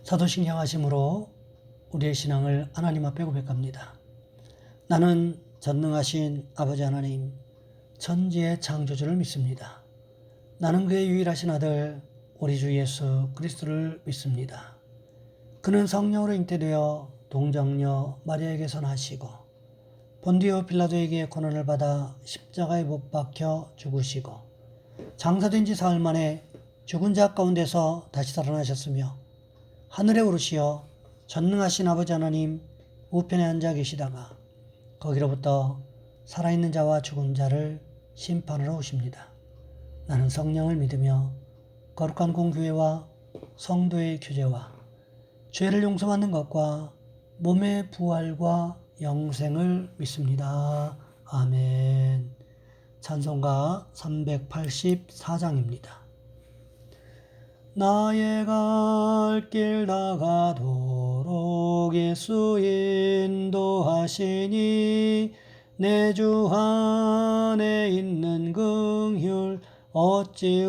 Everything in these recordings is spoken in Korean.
사도신 향하심으로 우리의 신앙을 하나님 앞에 고백합니다. 나는 전능하신 아버지 하나님, 천지의 창조주를 믿습니다. 나는 그의 유일하신 아들 우리 주 예수 그리스도를 믿습니다. 그는 성령으로 잉태되어 동정녀 마리아에게서 나시고 본디오 빌라도에게 고난을 받아 십자가에 못 박혀 죽으시고 장사된 지 사흘 만에 죽은 자 가운데서 다시 살아나셨으며 하늘에 오르시어 전능하신 아버지 하나님 우편에 앉아 계시다가 거기로부터 살아있는 자와 죽은 자를 심판하러 오십니다. 나는 성령을 믿으며 거룩한 공교회와 성도의 교제와 죄를 용서받는 것과 몸의 부활과 영생을 믿습니다. 아멘. 찬송가 384장입니다. 나의 갈 길 나가도록 예수 인도하시니 내 주 안에 있는 긍휼 어찌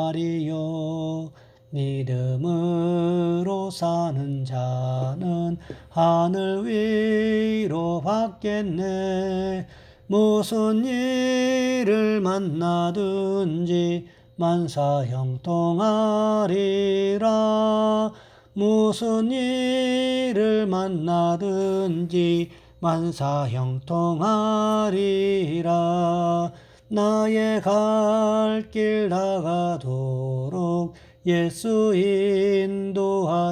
의심하리요. 믿음으로 사는 자는 하늘 위로 받겠네. 무슨 일을 만나든지 만사형통하리라. 무슨 일을 만나든지 만사형통하리라. 나의 갈 길 나가도록 예수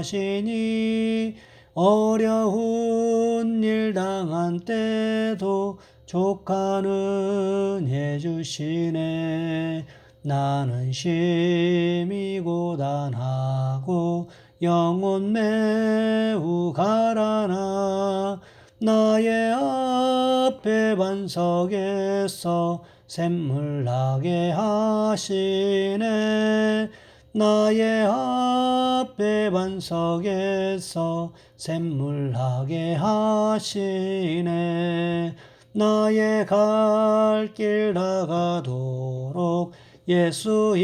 인도하시니 어려운 일 당한 때도 족하는 해주시네. 나는 심히 고단하고 영혼 매우 가라나. 나의 앞에 반석에서 샘물 나게 하시네. 나의 앞에 반석에서 샘물 나게 하시네. 나의 갈 길 나가도록 예수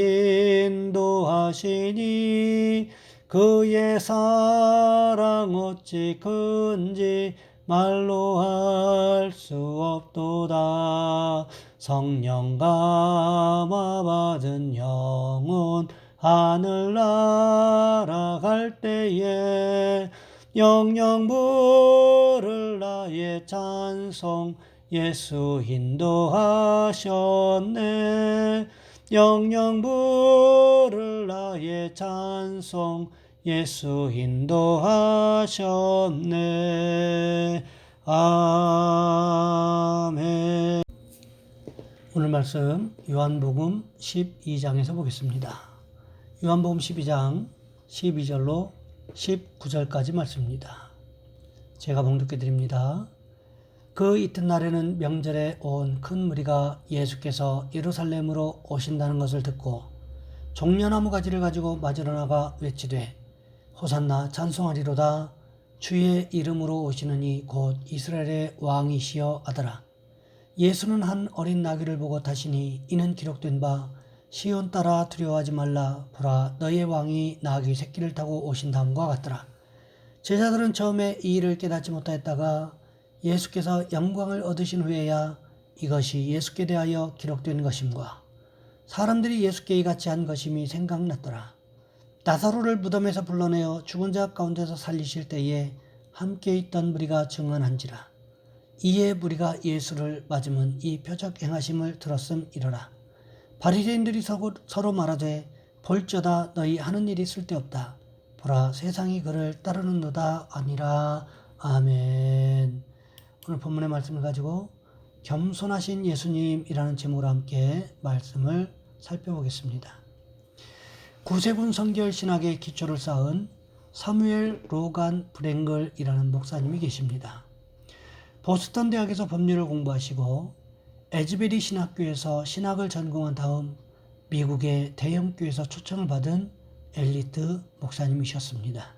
인도하시니 그의 사랑 어찌 큰지 말로 할 수 없도다. 성령 감화 받은 영혼 하늘 날아갈 때에 영영 부를 나의 찬송 예수 인도하셨네. 영영 부를 나의 찬송 예수 인도하셨네. 아멘. 오늘 말씀 요한복음 12장에서 보겠습니다. 요한복음 12장 12절로 19절까지 말씀입니다. 제가 봉독해 드립니다. 그 이튿날에는 명절에 온 큰 무리가 예수께서 예루살렘으로 오신다는 것을 듣고 종려나무 가지를 가지고 맞으러 나가 외치되 호산나 찬송하리로다. 주의 이름으로 오시는 이 곧 이스라엘의 왕이시여 하더라. 예수는 한 어린 나귀를 보고 타시니 이는 기록된 바 시온 따라 두려워하지 말라. 보라 너의 왕이 나귀 새끼를 타고 오신다함과 같더라. 제자들은 처음에 이 일을 깨닫지 못하였다가 예수께서 영광을 얻으신 후에야 이것이 예수께 대하여 기록된 것임과 사람들이 예수께 이같이 한 것임이 생각났더라. 나사로를 무덤에서 불러내어 죽은 자 가운데서 살리실 때에 함께 있던 무리가 증언한지라. 이에 무리가 예수를 맞으면 이 표적 행하심을 들었음이러라. 바리새인들이 서로 말하되 볼저다 너희 하는 일이 쓸데없다. 보라 세상이 그를 따르는도다 아니라. 아멘. 오늘 본문의 말씀을 가지고 겸손하신 예수님이라는 제목으로 함께 말씀을 살펴보겠습니다. 구세군 성결 신학의 기초를 쌓은 사무엘 로간 브랭글이라는 목사님이 계십니다. 보스턴 대학에서 법률을 공부하시고 에즈베리 신학교에서 신학을 전공한 다음 미국의 대형교회에서 초청을 받은 엘리트 목사님이셨습니다.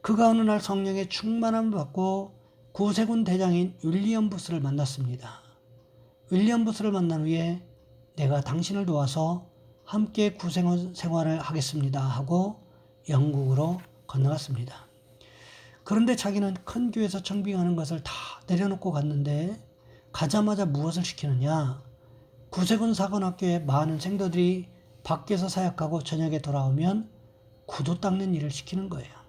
그가 어느 날 성령의 충만함을 받고 구세군 대장인 윌리엄 부스를 만났습니다. 윌리엄 부스를 만난 후에 내가 당신을 도와서 함께 구세군 생활을 하겠습니다 하고 영국으로 건너갔습니다. 그런데 자기는 큰 교회에서 청빙하는 것을 다 내려놓고 갔는데 가자마자 무엇을 시키느냐? 구세군 사관학교의 많은 생도들이 밖에서 사역하고 저녁에 돌아오면 구두 닦는 일을 시키는 거예요.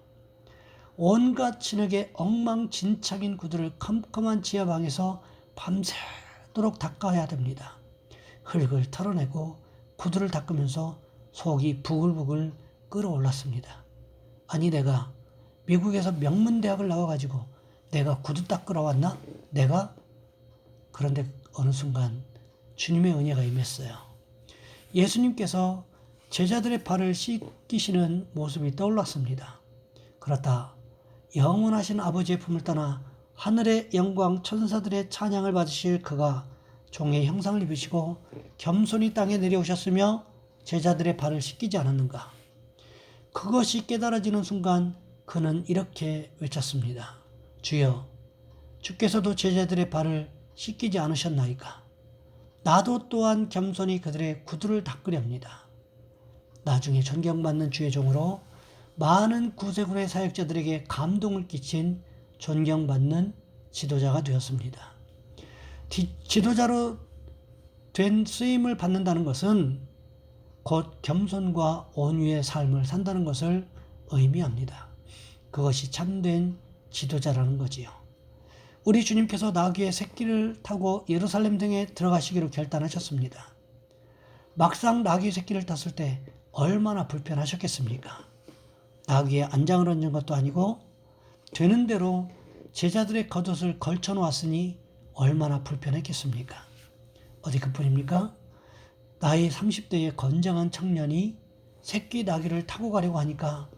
온갖 진흙에 엉망진창인 구두를 컴컴한 지하방에서 밤새도록 닦아야 됩니다. 흙을 털어내고 구두를 닦으면서 속이 부글부글 끓어올랐습니다. 아니 내가 미국에서 명문대학을 나와가지고 내가 구두 닦으러 왔나? 내가? 그런데 어느 순간 주님의 은혜가 임했어요. 예수님께서 제자들의 발을 씻기시는 모습이 떠올랐습니다. 그렇다 영원하신 아버지의 품을 떠나 하늘의 영광 천사들의 찬양을 받으실 그가 종의 형상을 입으시고 겸손히 땅에 내려오셨으며 제자들의 발을 씻기지 않았는가? 그것이 깨달아지는 순간 그는 이렇게 외쳤습니다. 주여, 주께서도 제자들의 발을 씻기지 않으셨나이까? 나도 또한 겸손히 그들의 구두를 닦으렵니다. 나중에 존경받는 주의 종으로 많은 구세군의 사역자들에게 감동을 끼친 존경받는 지도자가 되었습니다. 지도자로 된 쓰임을 받는다는 것은 곧 겸손과 온유의 삶을 산다는 것을 의미합니다. 그것이 참된 지도자라는 거지요. 우리 주님께서 나귀의 새끼를 타고 예루살렘 등에 들어가시기로 결단하셨습니다. 막상 나귀 새끼를 탔을 때 얼마나 불편하셨겠습니까? 나귀에 안장을 얹은 것도 아니고 되는 대로 제자들의 겉옷을 걸쳐 놓았으니 얼마나 불편했겠습니까? 어디 그뿐입니까? 나이 30대의 건장한 청년이 새끼 나귀를 타고 가려고 하니까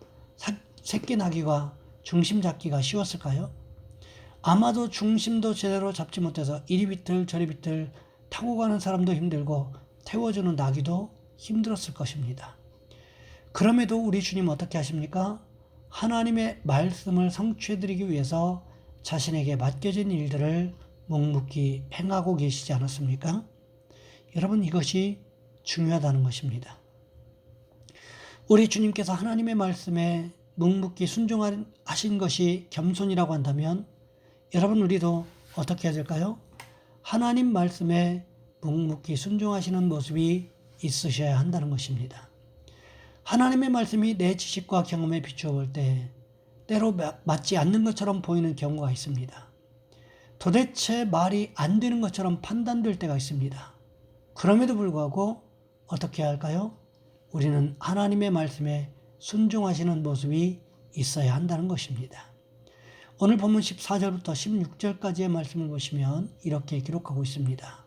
새끼 나귀가 중심 잡기가 쉬웠을까요? 아마도 중심도 제대로 잡지 못해서 이리 비틀 저리 비틀 타고 가는 사람도 힘들고 태워주는 나귀도 힘들었을 것입니다. 그럼에도 우리 주님 어떻게 하십니까? 하나님의 말씀을 성취해드리기 위해서 자신에게 맡겨진 일들을 묵묵히 행하고 계시지 않았습니까? 여러분, 이것이 중요하다는 것입니다. 우리 주님께서 하나님의 말씀에 묵묵히 순종하신 것이 겸손이라고 한다면 여러분, 우리도 어떻게 해야 될까요? 하나님 말씀에 묵묵히 순종하시는 모습이 있으셔야 한다는 것입니다. 하나님의 말씀이 내 지식과 경험에 비추어 볼 때 때로 맞지 않는 것처럼 보이는 경우가 있습니다. 도대체 말이 안 되는 것처럼 판단될 때가 있습니다. 그럼에도 불구하고 어떻게 해야 할까요? 우리는 하나님의 말씀에 순종하시는 모습이 있어야 한다는 것입니다. 오늘 본문 14절부터 16절까지의 말씀을 보시면 이렇게 기록하고 있습니다.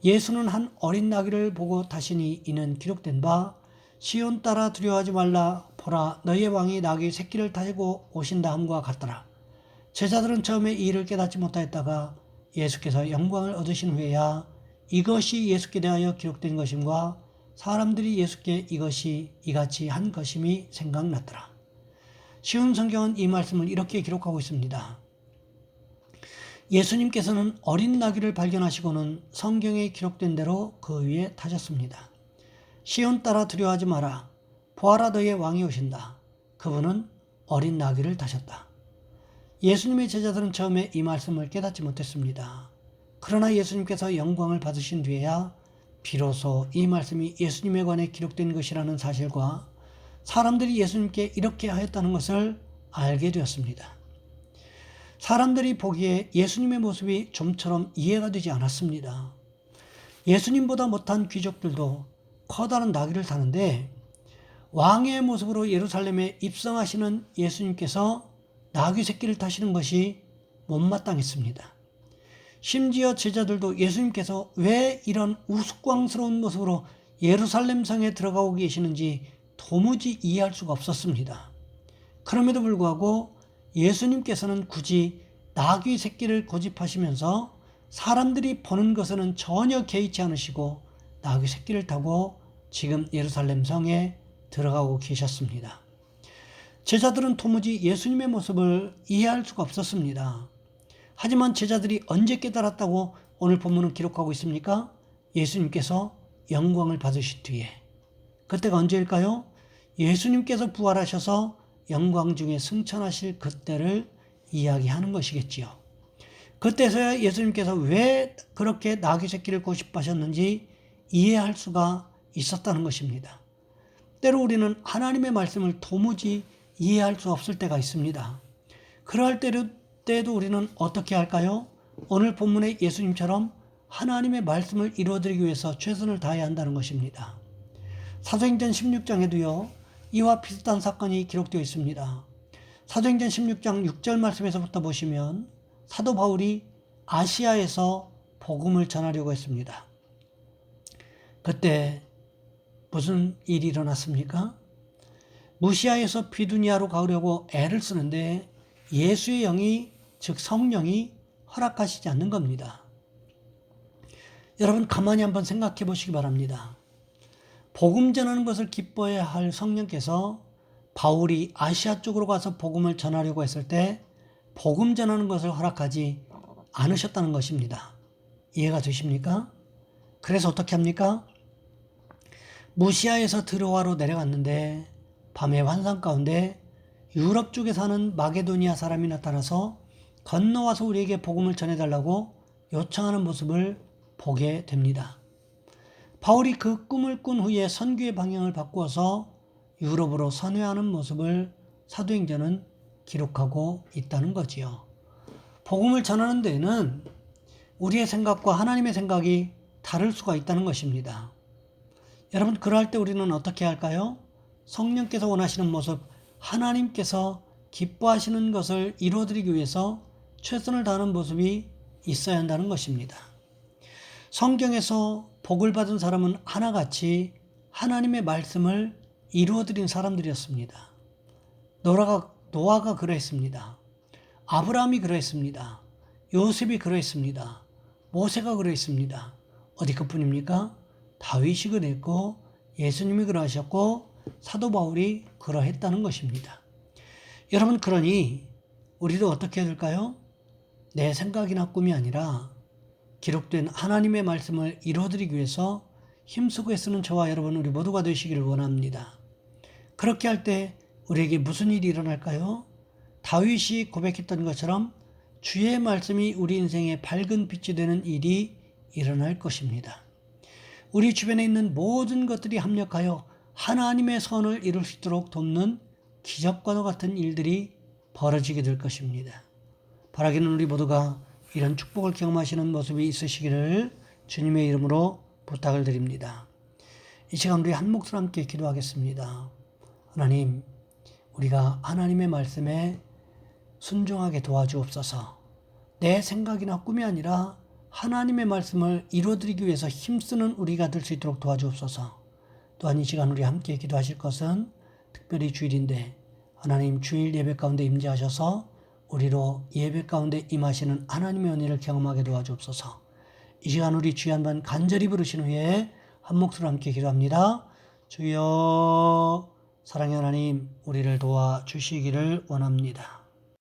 예수는 한 어린 나귀를 보고 타시니 이는 기록된 바 시온 따라 두려워하지 말라 보라 너희의 왕이 나귀 새끼를 타고 오신다 함과 같더라. 제자들은 처음에 이 일을 깨닫지 못하였다가 예수께서 영광을 얻으신 후에야 이것이 예수께 대하여 기록된 것임과 사람들이 예수께 이같이 한 것임이 생각났더라. 쉬운 성경은 이 말씀을 이렇게 기록하고 있습니다. 예수님께서는 어린 나귀를 발견하시고는 성경에 기록된 대로 그 위에 타셨습니다. 시온 따라 두려워하지 마라. 보아라 너희의 왕이 오신다. 그분은 어린 나귀를 타셨다. 예수님의 제자들은 처음에 이 말씀을 깨닫지 못했습니다. 그러나 예수님께서 영광을 받으신 뒤에야 비로소 이 말씀이 예수님에 관해 기록된 것이라는 사실과 사람들이 예수님께 이렇게 하였다는 것을 알게 되었습니다. 사람들이 보기에 예수님의 모습이 좀처럼 이해가 되지 않았습니다. 예수님보다 못한 귀족들도 커다란 나귀를 타는데 왕의 모습으로 예루살렘에 입성하시는 예수님께서 나귀 새끼를 타시는 것이 못마땅했습니다. 심지어 제자들도 예수님께서 왜 이런 우스꽝스러운 모습으로 예루살렘 성에 들어가고 계시는지 도무지 이해할 수가 없었습니다. 그럼에도 불구하고 예수님께서는 굳이 나귀 새끼를 고집하시면서 사람들이 보는 것에는 전혀 개의치 않으시고 나귀 새끼를 타고 지금 예루살렘 성에 들어가고 계셨습니다. 제자들은 도무지 예수님의 모습을 이해할 수가 없었습니다. 하지만 제자들이 언제 깨달았다고 오늘 본문은 기록하고 있습니까? 예수님께서 영광을 받으신 뒤에. 그때가 언제일까요? 예수님께서 부활하셔서 영광 중에 승천하실 그때를 이야기하는 것이겠지요. 그때서야 예수님께서 왜 그렇게 나귀 새끼를 고집하셨는지 이해할 수가 있었다는 것입니다. 때로 우리는 하나님의 말씀을 도무지 이해할 수 없을 때가 있습니다. 그러할 때도 우리는 어떻게 할까요? 오늘 본문의 예수님처럼 하나님의 말씀을 이루어드리기 위해서 최선을 다해야 한다는 것입니다. 사도행전 16장에도요, 이와 비슷한 사건이 기록되어 있습니다. 사도행전 16장 6절 말씀에서부터 보시면 사도 바울이 아시아에서 복음을 전하려고 했습니다. 그때 무슨 일이 일어났습니까? 무시아에서 비두니아로 가려고 애를 쓰는데 예수의 영이, 즉 성령이 허락하시지 않는 겁니다. 여러분 가만히 한번 생각해 보시기 바랍니다. 복음 전하는 것을 기뻐해야 할 성령께서 바울이 아시아 쪽으로 가서 복음을 전하려고 했을 때 복음 전하는 것을 허락하지 않으셨다는 것입니다. 이해가 되십니까? 그래서 어떻게 합니까? 무시아에서 드로아로 내려갔는데 밤의 환상 가운데 유럽 쪽에 사는 마게도니아 사람이 나타나서 건너와서 우리에게 복음을 전해달라고 요청하는 모습을 보게 됩니다. 바울이 그 꿈을 꾼 후에 선교의 방향을 바꾸어서 유럽으로 선회하는 모습을 사도행전은 기록하고 있다는 거지요. 복음을 전하는 데에는 우리의 생각과 하나님의 생각이 다를 수가 있다는 것입니다. 여러분 그러할 때 우리는 어떻게 할까요? 성령께서 원하시는 모습, 하나님께서 기뻐하시는 것을 이루어드리기 위해서 최선을 다하는 모습이 있어야 한다는 것입니다. 성경에서 복을 받은 사람은 하나같이 하나님의 말씀을 이루어드린 사람들이었습니다. 노아가 그러했습니다. 아브라함이 그러했습니다. 요셉이 그러했습니다. 모세가 그러했습니다. 어디 그뿐입니까? 다윗이 그랬고 예수님이 그러하셨고 사도 바울이 그러했다는 것입니다. 여러분 그러니 우리도 어떻게 해야 될까요? 내 생각이나 꿈이 아니라 기록된 하나님의 말씀을 이루어드리기 위해서 힘쓰고 애쓰는 저와 여러분 우리 모두가 되시기를 원합니다. 그렇게 할 때 우리에게 무슨 일이 일어날까요? 다윗이 고백했던 것처럼 주의 말씀이 우리 인생의 밝은 빛이 되는 일이 일어날 것입니다. 우리 주변에 있는 모든 것들이 합력하여 하나님의 선을 이룰 수 있도록 돕는 기적과도 같은 일들이 벌어지게 될 것입니다. 바라기는 우리 모두가 이런 축복을 경험하시는 모습이 있으시기를 주님의 이름으로 부탁을 드립니다. 이 시간 우리 한 목소리 함께 기도하겠습니다. 하나님, 우리가 하나님의 말씀에 순종하게 도와주옵소서. 내 생각이나 꿈이 아니라 하나님의 말씀을 이루어드리기 위해서 힘쓰는 우리가 될 수 있도록 도와주옵소서. 또한 이 시간 우리 함께 기도하실 것은 특별히 주일인데 하나님 주일 예배 가운데 임재하셔서 우리로 예배 가운데 임하시는 하나님의 은혜를 경험하게 도와주옵소서. 이 시간 우리 주여 한번 간절히 부르신 후에 한 목소리로 함께 기도합니다. 주여, 사랑의 하나님, 우리를 도와주시기를 원합니다.